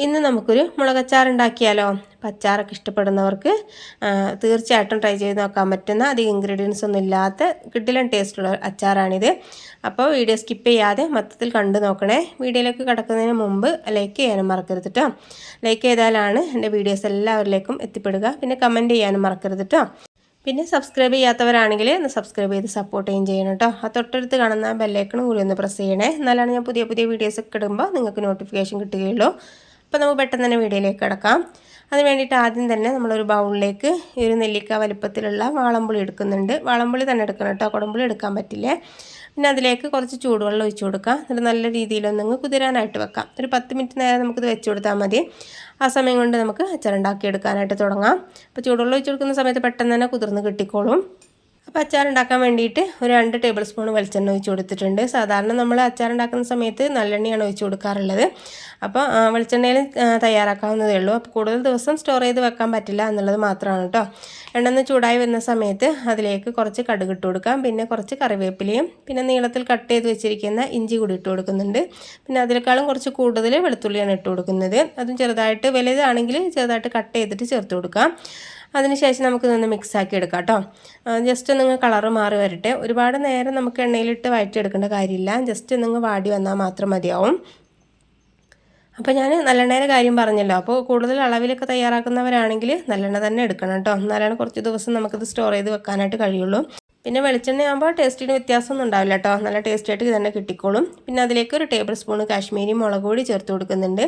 ഇന്ന് നമുക്കൊരു മുളകച്ചാർ ഉണ്ടാക്കിയാലോ. അച്ചാറൊക്കെ ഇഷ്ടപ്പെടുന്നവർക്ക് തീർച്ചയായിട്ടും ട്രൈ ചെയ്ത് നോക്കാൻ പറ്റുന്ന അധികം ഇൻഗ്രീഡിയൻസ് ഒന്നും ഇല്ലാത്ത കിടിലൻ ടേസ്റ്റുള്ള അച്ചാറാണിത്. അപ്പോൾ വീഡിയോ സ്കിപ്പ് ചെയ്യാതെ മൊത്തത്തിൽ കണ്ടു നോക്കണേ. വീഡിയോയിലേക്ക് കടക്കുന്നതിന് മുമ്പ് ലൈക്ക് ചെയ്യാനും മറക്കരുത് കേട്ടോ. ലൈക്ക് ചെയ്താലാണ് എൻ്റെ വീഡിയോസ് എല്ലാവരിലേക്കും എത്തിപ്പെടുക. പിന്നെ കമൻറ്റ് ചെയ്യാനും മറക്കരുത് കേട്ടോ. പിന്നെ സബ്സ്ക്രൈബ് ചെയ്യാത്തവരാണെങ്കിൽ ഒന്ന് സബ്സ്ക്രൈബ് ചെയ്ത് സപ്പോർട്ട് ചെയ്യണം കേട്ടോ. ആ തൊട്ടടുത്ത് കാണുന്ന ബെല്ലൈക്കണും കൂടി ഒന്ന് പ്രസ് ചെയ്യണേ. എന്നാലാണ് ഞാൻ പുതിയ പുതിയ വീഡിയോസ് ഒക്കെ ഇടുമ്പോൾ നിങ്ങൾക്ക് നോട്ടിഫിക്കേഷൻ കിട്ടുകയുള്ളൂ. അപ്പോൾ നമുക്ക് പെട്ടെന്ന് തന്നെ വീഡിയോയിലേക്ക് കിടക്കാം. അതിന് വേണ്ടിയിട്ട് ആദ്യം തന്നെ നമ്മളൊരു ബൗളിലേക്ക് ഈ ഒരു നെല്ലിക്ക വലിപ്പത്തിലുള്ള വാളംപുളി എടുക്കുന്നുണ്ട്. വാളംപുളി തന്നെ എടുക്കണം കേട്ടോ, കുടംപുളി എടുക്കാൻ പറ്റില്ലേ. പിന്നെ അതിലേക്ക് കുറച്ച് ചൂടുവെള്ളം ഒഴിച്ചു കൊടുക്കാം. എന്നിട്ട് നല്ല രീതിയിലൊന്നങ്ങ് കുതിരാനായിട്ട് വെക്കാം. ഒരു 10 മിനിറ്റ് നേരം നമുക്കിത് വെച്ച് കൊടുത്താൽ മതി. ആ സമയം കൊണ്ട് നമുക്ക് അച്ചാറുണ്ടാക്കി എടുക്കാനായിട്ട് തുടങ്ങാം. അപ്പോൾ ചൂടുവെള്ളം ഒഴിച്ചു കൊടുക്കുന്ന സമയത്ത് പെട്ടെന്ന് തന്നെ കുതിർന്ന് കിട്ടിക്കോളും. അപ്പോൾ അച്ചാറുണ്ടാക്കാൻ വേണ്ടിയിട്ട് ഒരു 2 ടേബിൾ സ്പൂൺ വെളിച്ചെണ്ണ ഒഴിച്ച് കൊടുത്തിട്ടുണ്ട്. സാധാരണ നമ്മൾ അച്ചാറുണ്ടാക്കുന്ന സമയത്ത് നല്ലെണ്ണയാണ് ഒഴിച്ച് കൊടുക്കാറുള്ളത്. അപ്പോൾ വെളിച്ചെണ്ണയിൽ തയ്യാറാക്കാവുന്നതേ ഉള്ളൂ. അപ്പോൾ കൂടുതൽ ദിവസം സ്റ്റോർ ചെയ്ത് വെക്കാൻ പറ്റില്ല എന്നുള്ളത് മാത്രമാണ് കേട്ടോ. എണ്ണ ഒന്ന് ചൂടായി വരുന്ന സമയത്ത് അതിലേക്ക് കുറച്ച് കടുക് ഇട്ട് കൊടുക്കാം. പിന്നെ കുറച്ച് കറിവേപ്പിലയും പിന്നെ നീളത്തിൽ കട്ട് ചെയ്ത് വെച്ചിരിക്കുന്ന ഇഞ്ചി കൂടി ഇട്ട് കൊടുക്കുന്നുണ്ട്. പിന്നെ അതിനേക്കാളും കുറച്ച് കൂടുതൽ വെളുത്തുള്ളിയാണ് ഇട്ട് കൊടുക്കുന്നത്. അതും ചെറുതായിട്ട് വലുതാണെങ്കിൽ ചെറുതായിട്ട് കട്ട് ചെയ്തിട്ട് ചേർത്ത് കൊടുക്കാം. അതിനുശേഷം നമുക്കിതൊന്ന് മിക്സാക്കി എടുക്കാം കേട്ടോ. ജസ്റ്റ് നിങ്ങൾ കളറ് മാറി വരട്ടെ. ഒരുപാട് നേരം നമുക്ക് എണ്ണയിലിട്ട് വഴറ്റിയെടുക്കേണ്ട കാര്യമില്ല. ജസ്റ്റ് നിങ്ങൾ വാടി വന്നാൽ മാത്രം മതിയാവും. അപ്പോൾ ഞാൻ നല്ലെണ്ണയുടെ കാര്യം പറഞ്ഞല്ലോ. അപ്പോൾ കൂടുതൽ അളവിലൊക്കെ തയ്യാറാക്കുന്നവരാണെങ്കിൽ നല്ലെണ്ണ തന്നെ എടുക്കണം കേട്ടോ. എന്നാലാണ് കുറച്ച് ദിവസം നമുക്കിത് സ്റ്റോർ ചെയ്ത് വെക്കാനായിട്ട് കഴിയുള്ളൂ. പിന്നെ വെളിച്ചെണ്ണയാകുമ്പോൾ ടേസ്റ്റിന് വ്യത്യാസമൊന്നും ഉണ്ടാവില്ല കേട്ടോ. നല്ല ടേസ്റ്റ് ആയിട്ട് തന്നെ കിട്ടിക്കോളും. പിന്നെ അതിലേക്ക് ഒരു ടേബിൾ സ്പൂൺ കാശ്മീരി മുളക് പൊടി ചേർത്ത് കൊടുക്കുന്നുണ്ട്.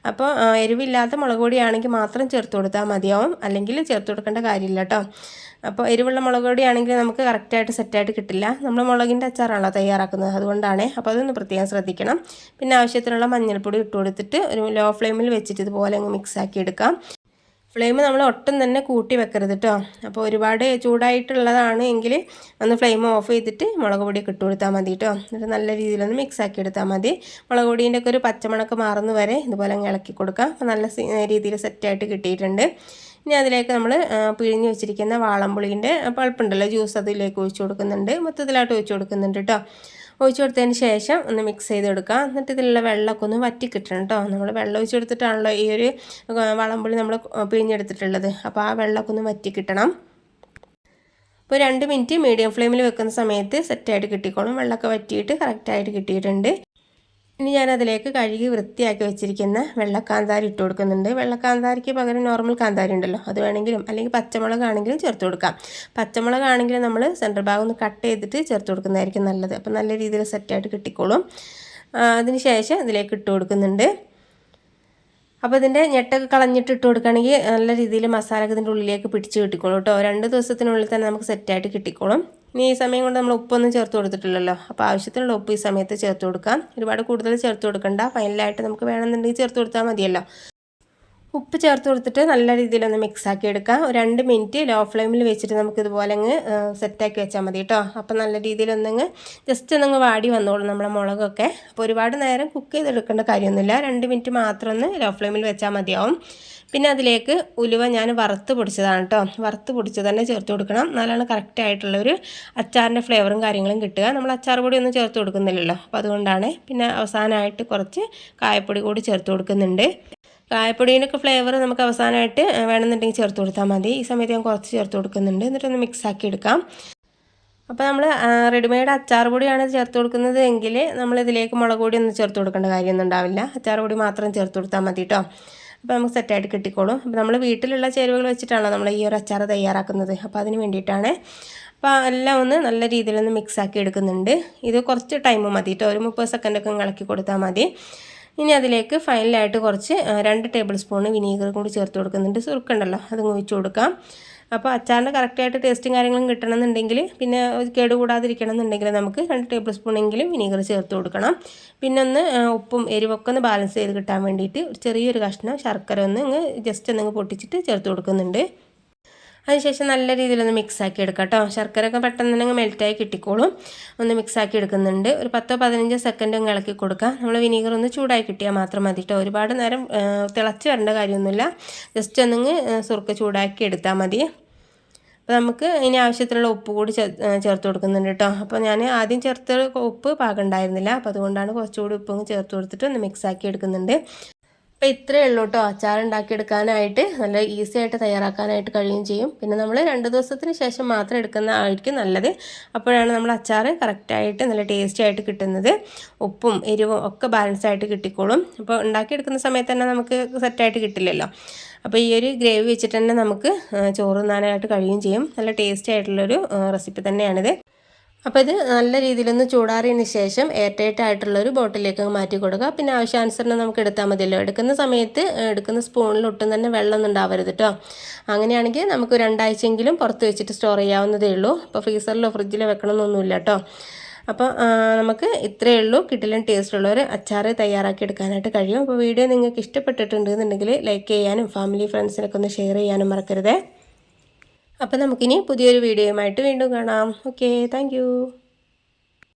അപ്പോൾ എരിവില്ലാത്ത മുളക് പൊടിയാണെങ്കിൽ മാത്രം ചേർത്ത് കൊടുത്താൽ മതിയാവും, അല്ലെങ്കിൽ ചേർത്ത് കൊടുക്കേണ്ട കാര്യമില്ല കേട്ടോ. അപ്പോൾ എരിവുള്ള മുളക് പൊടിയാണെങ്കിൽ നമുക്ക് കറക്റ്റായിട്ട് സെറ്റായിട്ട് കിട്ടില്ല. നമ്മൾ മുളകിൻ്റെ അച്ചാറാണല്ലോ തയ്യാറാക്കുന്നത്, അതുകൊണ്ടാണ്. അപ്പോൾ അതൊന്ന് പ്രത്യേകം ശ്രദ്ധിക്കണം. പിന്നെ ആവശ്യത്തിനുള്ള മഞ്ഞൾപ്പൊടി ഇട്ട് കൊടുത്തിട്ട് ഒരു ലോ ഫ്ലെയിമിൽ വെച്ചിട്ട് ഇതുപോലെ അങ്ങ് മിക്സാക്കി എടുക്കാം. ഫ്ലെയിം നമ്മൾ ഒട്ടും തന്നെ കൂട്ടി വെക്കരുത് കേട്ടോ. അപ്പോൾ ഒരുപാട് ചൂടായിട്ടുള്ളതാണ് എങ്കിൽ ഒന്ന് ഫ്ലെയിം ഓഫ് ചെയ്തിട്ട് മുളക് പൊടിയൊക്കെ ഇട്ട് കൊടുത്താൽ മതി കേട്ടോ. എന്നിട്ട് നല്ല രീതിയിലൊന്ന് മിക്സാക്കി എടുത്താൽ മതി. മുളക് പൊടീൻ്റെ ഒക്കെ ഒരു പച്ചമണക്ക് മാറുന്ന വരെ ഇതുപോലെ അങ്ങ് ഇളക്കി കൊടുക്കാം. അപ്പോൾ നല്ല രീതിയിൽ സെറ്റായിട്ട് കിട്ടിയിട്ടുണ്ട്. ഇനി അതിലേക്ക് നമ്മൾ പിഴിഞ്ഞ് വെച്ചിരിക്കുന്ന വാളംപുളീൻ്റെ പൾപ്പുണ്ടല്ലോ, ജ്യൂസ് അതിലേക്ക് ഒഴിച്ച് കൊടുക്കുന്നുണ്ട്. മൊത്തത്തിലായിട്ട് ഒഴിച്ച് കൊടുക്കുന്നുണ്ട് കേട്ടോ. ഒഴിച്ച് കൊടുത്തതിന് ശേഷം ഒന്ന് മിക്സ് ചെയ്ത് കൊടുക്കുക. എന്നിട്ട് ഇതിലുള്ള വെള്ളമൊക്കെ ഒന്ന് വറ്റി കിട്ടണം കേട്ടോ. നമ്മൾ വെള്ളം ഒഴിച്ച് കൊടുത്തിട്ടാണല്ലോ ഈ ഒരു വാളംപുളി നമ്മൾ പിഴിഞ്ഞെടുത്തിട്ടുള്ളത്. അപ്പോൾ ആ വെള്ളമൊക്കെ ഒന്ന് വറ്റി കിട്ടണം. ഇപ്പോൾ 2 മിനിറ്റ് മീഡിയം ഫ്ലെയിമിൽ വെക്കുന്ന സമയത്ത് സെറ്റായിട്ട് കിട്ടിക്കോളും. വെള്ളമൊക്കെ വറ്റിയിട്ട് കറക്റ്റായിട്ട് കിട്ടിയിട്ടുണ്ട്. ഇനി ഞാനതിലേക്ക് കഴുകി വൃത്തിയാക്കി വെച്ചിരിക്കുന്ന വെള്ളക്കാന്താരി ഇട്ട് കൊടുക്കുന്നുണ്ട്. വെള്ളക്കാന്താരിക്ക് പകരം നോർമൽ കാന്താരി ഉണ്ടല്ലോ, അത് വേണമെങ്കിലും, അല്ലെങ്കിൽ പച്ചമുളകാണെങ്കിലും ചേർത്ത് കൊടുക്കാം. പച്ചമുളകാണെങ്കിൽ നമ്മൾ സെൻറ്റർ ഭാഗം ഒന്ന് കട്ട് ചെയ്തിട്ട് ചേർത്ത് കൊടുക്കുന്നതായിരിക്കും നല്ലത്. അപ്പോൾ നല്ല രീതിയിൽ സെറ്റായിട്ട് കിട്ടിക്കോളും. അതിന് ശേഷം ഇതിലേക്ക് ഇട്ട് കൊടുക്കുന്നുണ്ട്. അപ്പോൾ ഇതിൻ്റെ ഞെട്ടൊക്കെ കളഞ്ഞിട്ട് ഇട്ട് കൊടുക്കുകയാണെങ്കിൽ നല്ല രീതിയിൽ മസാലയൊക്കെ ഇതിൻ്റെ ഉള്ളിലേക്ക് പിടിച്ച് കിട്ടിക്കോളും കേട്ടോ. 2 ദിവസത്തിനുള്ളിൽ തന്നെ നമുക്ക് സെറ്റായിട്ട് കിട്ടിക്കോളും. ഇനി ഈ സമയം കൊണ്ട് നമ്മൾ ഉപ്പൊന്നും ചേർത്ത് കൊടുത്തിട്ടില്ലല്ലോ. അപ്പോൾ ആവശ്യത്തിനുള്ള ഉപ്പ് ഈ സമയത്ത് ചേർത്ത് കൊടുക്കാം. ഒരുപാട് കൂടുതൽ ചേർത്ത് കൊടുക്കണ്ട. ഫൈനലായിട്ട് നമുക്ക് വേണമെന്നുണ്ടെങ്കിൽ ചേർത്ത് കൊടുത്താൽ മതിയല്ലോ. ഉപ്പ് ചേർത്ത് കൊടുത്തിട്ട് നല്ല രീതിയിലൊന്ന് മിക്സാക്കി എടുക്കാം. ഒരു 2 മിനിറ്റ് ലോ ഫ്ലെയിമിൽ വെച്ചിട്ട് നമുക്കിതുപോലെ അങ്ങ് സെറ്റാക്കി വെച്ചാൽ മതി കേട്ടോ. അപ്പോൾ നല്ല രീതിയിലൊന്നങ്ങ് ജസ്റ്റ് ഒന്നങ്ങ് വാടി വന്നോളും നമ്മളെ മുളകൊക്കെ. അപ്പോൾ ഒരുപാട് നേരം കുക്ക് ചെയ്തെടുക്കേണ്ട കാര്യമൊന്നുമില്ല. 2 മിനിറ്റ് മാത്രം ഒന്ന് ലോ ഫ്ലെയിമിൽ വെച്ചാൽ മതിയാവും. പിന്നെ അതിലേക്ക് ഉലുവ ഞാൻ വറുത്ത് പൊടിച്ചതാണ് കേട്ടോ. വറുത്ത് പൊടിച്ച് തന്നെ ചേർത്ത് കൊടുക്കണം. എന്നാലാണ് കറക്റ്റായിട്ടുള്ളൊരു അച്ചാറിൻ്റെ ഫ്ലേവറും കാര്യങ്ങളും കിട്ടുക. നമ്മൾ അച്ചാർ പൊടി ഒന്നും ചേർത്ത് കൊടുക്കുന്നില്ലല്ലോ, അപ്പോൾ അതുകൊണ്ടാണ്. പിന്നെ അവസാനമായിട്ട് കുറച്ച് കായപ്പൊടി കൂടി ചേർത്ത് കൊടുക്കുന്നുണ്ട്. കായപ്പൊടീനൊക്കെ ഫ്ലേവർ നമുക്ക് അവസാനമായിട്ട് വേണമെന്നുണ്ടെങ്കിൽ ചേർത്ത് കൊടുത്താൽ മതി. ഈ സമയത്ത് ഞാൻ കുറച്ച് ചേർത്ത് കൊടുക്കുന്നുണ്ട്. എന്നിട്ടൊന്ന് മിക്സാക്കി എടുക്കാം. അപ്പോൾ നമ്മൾ റെഡിമെയ്ഡ് അച്ചാർ പൊടിയാണ് ചേർത്ത് കൊടുക്കുന്നത് എങ്കിൽ നമ്മളിതിലേക്ക് മുളക് പൊടി ഒന്നും ചേർത്ത് കൊടുക്കേണ്ട കാര്യമൊന്നും ഉണ്ടാവില്ല. അച്ചാർ പൊടി മാത്രം ചേർത്ത് കൊടുത്താൽ മതി കേട്ടോ. അപ്പോൾ നമുക്ക് സെറ്റായിട്ട് കിട്ടിക്കോളും. അപ്പോൾ നമ്മൾ വീട്ടിലുള്ള ചേരുവകൾ വെച്ചിട്ടാണല്ലോ നമ്മൾ ഈ ഒരു അച്ചാർ തയ്യാറാക്കുന്നത്. അപ്പോൾ അതിന് വേണ്ടിയിട്ടാണ്. അപ്പോൾ എല്ലാം ഒന്ന് നല്ല രീതിയിലൊന്ന് മിക്സാക്കി എടുക്കുന്നുണ്ട്. ഇത് കുറച്ച് ടൈം മതി കേട്ടോ. ഒരു 30 സെക്കൻഡൊക്കെ ഇളക്കി കൊടുത്താൽ മതി. ഇനി അതിലേക്ക് ഫൈനലായിട്ട് കുറച്ച് 2 ടേബിൾ സ്പൂൺ വിനീഗർ കൂടി ചേർത്ത് കൊടുക്കുന്നുണ്ട്. സുറുക്കുണ്ടല്ലോ, അതങ്ങ് ഒഴിച്ച് കൊടുക്കാം. അപ്പോൾ അച്ചാറിൻ്റെ കറക്റ്റായിട്ട് ടേസ്റ്റും കാര്യങ്ങളും കിട്ടണമെന്നുണ്ടെങ്കിൽ, പിന്നെ കേടുകൂടാതിരിക്കണം എന്നുണ്ടെങ്കിൽ നമുക്ക് 2 ടേബിൾ സ്പൂണെങ്കിലും വിനീഗർ ചേർത്ത് കൊടുക്കണം. പിന്നെ ഒന്ന് ഉപ്പും എരിവൊക്കെ ഒന്ന് ബാലൻസ് ചെയ്ത് കിട്ടാൻ വേണ്ടിയിട്ട് ചെറിയൊരു കഷ്ണം ശർക്കര ഒന്ന് ജസ്റ്റ് ഒന്ന് പൊട്ടിച്ചിട്ട് ചേർത്ത് കൊടുക്കുന്നുണ്ട്. അതിനുശേഷം നല്ല രീതിയിലൊന്ന് മിക്സാക്കി എടുക്കാം കേട്ടോ. ശർക്കരയൊക്കെ പെട്ടെന്ന് തന്നെ മെൽറ്റായി കിട്ടിക്കോളും. ഒന്ന് മിക്സാക്കി എടുക്കുന്നുണ്ട്. ഒരു 10-15 സെക്കൻഡ് അങ്ങ് ഇളക്കി കൊടുക്കുക. നമ്മൾ വിനീഗർ ഒന്ന് ചൂടായി കിട്ടിയാൽ മാത്രം മതി കേട്ടോ. ഒരുപാട് നേരം തിളച്ച് വരേണ്ട കാര്യമൊന്നുമില്ല. ജസ്റ്റ് ഒന്നങ്ങ് സുറുക്ക ചൂടാക്കി എടുത്താൽ മതി. അപ്പോൾ നമുക്ക് ഇനി ആവശ്യത്തിലുള്ള ഉപ്പ് കൂടി ചേർത്ത് കൊടുക്കുന്നുണ്ട് കേട്ടോ. അപ്പോൾ ഞാൻ ആദ്യം ചേർത്ത ഉപ്പ് പാകം ഉണ്ടായിരുന്നില്ല. അപ്പോൾ അതുകൊണ്ടാണ് കുറച്ചുകൂടി ഉപ്പ് ചേർത്ത് കൊടുത്തിട്ട് ഒന്ന് മിക്സാക്കി എടുക്കുന്നുണ്ട്. അപ്പോൾ ഇത്രയേ ഉള്ളൂ കേട്ടോ. അച്ചാർ ഉണ്ടാക്കിയെടുക്കാനായിട്ട് നല്ല ഈസി ആയിട്ട് തയ്യാറാക്കാനായിട്ട് കഴിയുകയും ചെയ്യും. പിന്നെ നമ്മൾ 2 ദിവസത്തിന് ശേഷം മാത്രം എടുക്കുന്ന ആയിരിക്കും നല്ലത്. അപ്പോഴാണ് നമ്മൾ അച്ചാർ കറക്റ്റായിട്ട് നല്ല ടേസ്റ്റി ആയിട്ട് കിട്ടുന്നത്. ഉപ്പും എരിവും ഒക്കെ ബാലൻസ് ആയിട്ട് കിട്ടിക്കോളും. അപ്പോൾ ഉണ്ടാക്കിയെടുക്കുന്ന സമയത്ത് തന്നെ നമുക്ക് സെറ്റായിട്ട് കിട്ടില്ലല്ലോ. അപ്പോൾ ഈ ഒരു ഗ്രേവി വെച്ചിട്ട് തന്നെ നമുക്ക് ചോറ് തിന്നാനായിട്ട് കഴിയുകയും ചെയ്യും. നല്ല ടേസ്റ്റി ആയിട്ടുള്ളൊരു റെസിപ്പി തന്നെയാണിത്. അപ്പോൾ ഇത് നല്ല രീതിയിലൊന്ന് ചൂടാറിയതിന് ശേഷം എയർ ടൈറ്റ് ആയിട്ടുള്ളൊരു ബോട്ടിലേക്ക് മാറ്റി കൊടുക്കുക. പിന്നെ ആവശ്യാനുസരണം നമുക്ക് എടുത്താൽ മതിയല്ലോ. എടുക്കുന്ന സമയത്ത് എടുക്കുന്ന സ്പൂണിൽ ഒട്ടും തന്നെ വെള്ളമൊന്നും ഉണ്ടാവരുത് കേട്ടോ. അങ്ങനെയാണെങ്കിൽ നമുക്ക് 2 ആഴ്ചയെങ്കിലും പുറത്ത് വെച്ചിട്ട് സ്റ്റോർ ചെയ്യാവുന്നതേ ഉള്ളൂ. അപ്പോൾ ഫ്രീസറിലോ ഫ്രിഡ്ജിലോ വെക്കണമെന്നൊന്നുമില്ല കേട്ടോ. അപ്പോൾ നമുക്ക് ഇത്രയേ ഉള്ളൂ. കിടിലൻ ടേസ്റ്റുള്ളൊരു അച്ചാർ തയ്യാറാക്കി എടുക്കാനായിട്ട് കഴിയും. അപ്പോൾ വീഡിയോ നിങ്ങൾക്ക് ഇഷ്ടപ്പെട്ടിട്ടുണ്ടെന്നുണ്ടെങ്കിൽ ലൈക്ക് ചെയ്യാനും ഫാമിലി ഫ്രണ്ട്സിനൊക്കെ ഒന്ന് ഷെയർ ചെയ്യാനും മറക്കരുതേ. അപ്പോൾ നമുക്കിനി പുതിയൊരു വീഡിയോയുമായിട്ട് വീണ്ടും കാണാം. Okay, thank